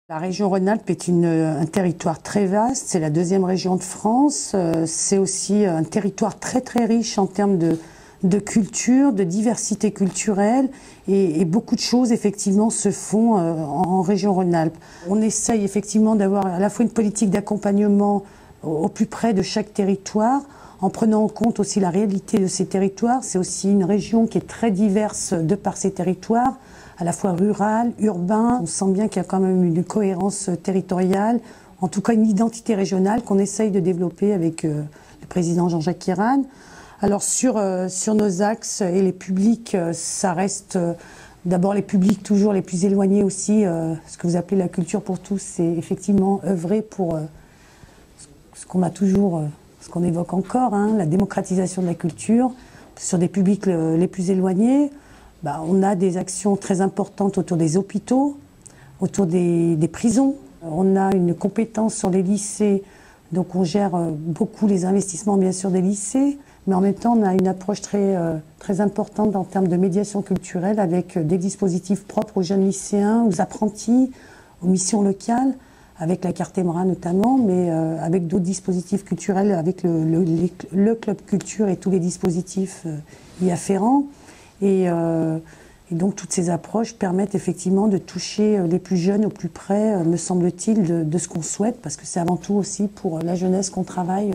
La région Rhône-Alpes est un territoire très vaste, c'est la deuxième région de France, c'est aussi un territoire très très riche en termes de culture, de diversité culturelle et beaucoup de choses effectivement se font en région Rhône-Alpes. On essaye effectivement d'avoir à la fois une politique d'accompagnement au plus près de chaque territoire, en prenant en compte aussi la réalité de ces territoires. C'est aussi une région qui est très diverse de par ses territoires, à la fois rural, urbain. On sent bien qu'il y a quand même une cohérence territoriale, en tout cas une identité régionale qu'on essaye de développer avec le président Jean-Jacques Irane. Alors sur nos axes et les publics, ça reste d'abord les publics toujours les plus éloignés aussi. Ce que vous appelez la culture pour tous, c'est effectivement œuvrer pour ce qu'on a toujours, ce qu'on évoque encore, la démocratisation de la culture. Sur des publics les plus éloignés, on a des actions très importantes autour des hôpitaux, autour des prisons. On a une compétence sur les lycées, donc on gère beaucoup les investissements bien sûr des lycées, mais en même temps on a une approche très importante en termes de médiation culturelle avec des dispositifs propres aux jeunes lycéens, aux apprentis, aux missions locales, avec la carte Émera notamment, mais avec d'autres dispositifs culturels, avec le club culture et tous les dispositifs y afférents. Et donc toutes ces approches permettent effectivement de toucher les plus jeunes au plus près, me semble-t-il, de ce qu'on souhaite, parce que c'est avant tout aussi pour la jeunesse qu'on travaille.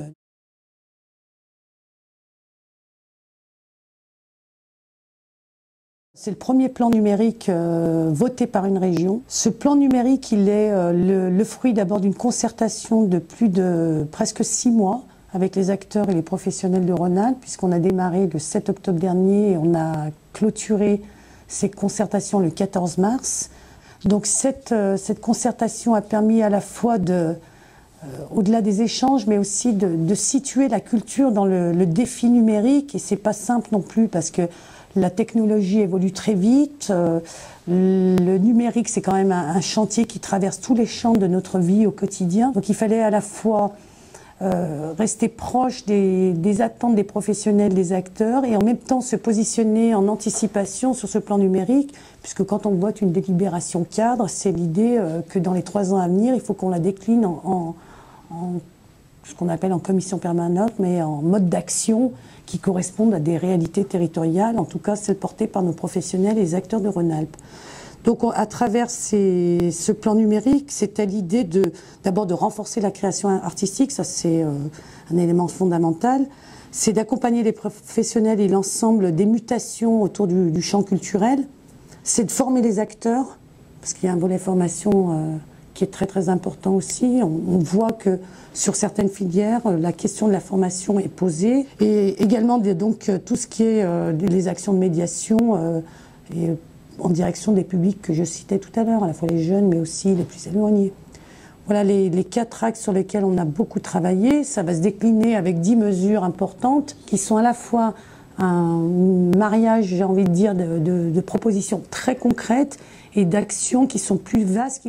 C'est le premier plan numérique voté par une région. Ce plan numérique, il est le fruit d'abord d'une concertation de presque 6 mois avec les acteurs et les professionnels de Rhône-Alpes, puisqu'on a démarré le 7 octobre dernier et on a clôturé ces concertations le 14 mars. Donc cette concertation a permis à la fois au-delà des échanges, mais aussi de situer la culture dans le défi numérique. Et c'est pas simple non plus parce que la technologie évolue très vite. Le numérique, c'est quand même un chantier qui traverse tous les champs de notre vie au quotidien. Donc il fallait à la fois rester proche des attentes des professionnels, des acteurs, et en même temps se positionner en anticipation sur ce plan numérique, puisque quand on vote une délibération cadre, c'est l'idée que dans les 3 ans à venir, il faut qu'on la décline en ce qu'on appelle en commission permanente, mais en mode d'action qui correspondent à des réalités territoriales, en tout cas celles portées par nos professionnels et les acteurs de Rhône-Alpes. Donc à travers ce plan numérique, c'était l'idée d'abord de renforcer la création artistique, ça c'est un élément fondamental, c'est d'accompagner les professionnels et l'ensemble des mutations autour du champ culturel, c'est de former les acteurs, parce qu'il y a un volet formation qui est très très important aussi. On voit que sur certaines filières, la question de la formation est posée, et également donc tout ce qui est les actions de médiation et en direction des publics que je citais tout à l'heure, à la fois les jeunes, mais aussi les plus éloignés. Voilà les 4 axes sur lesquels on a beaucoup travaillé. Ça va se décliner avec 10 mesures importantes qui sont à la fois un mariage, j'ai envie de dire, de propositions très concrètes et d'actions qui sont plus vastes.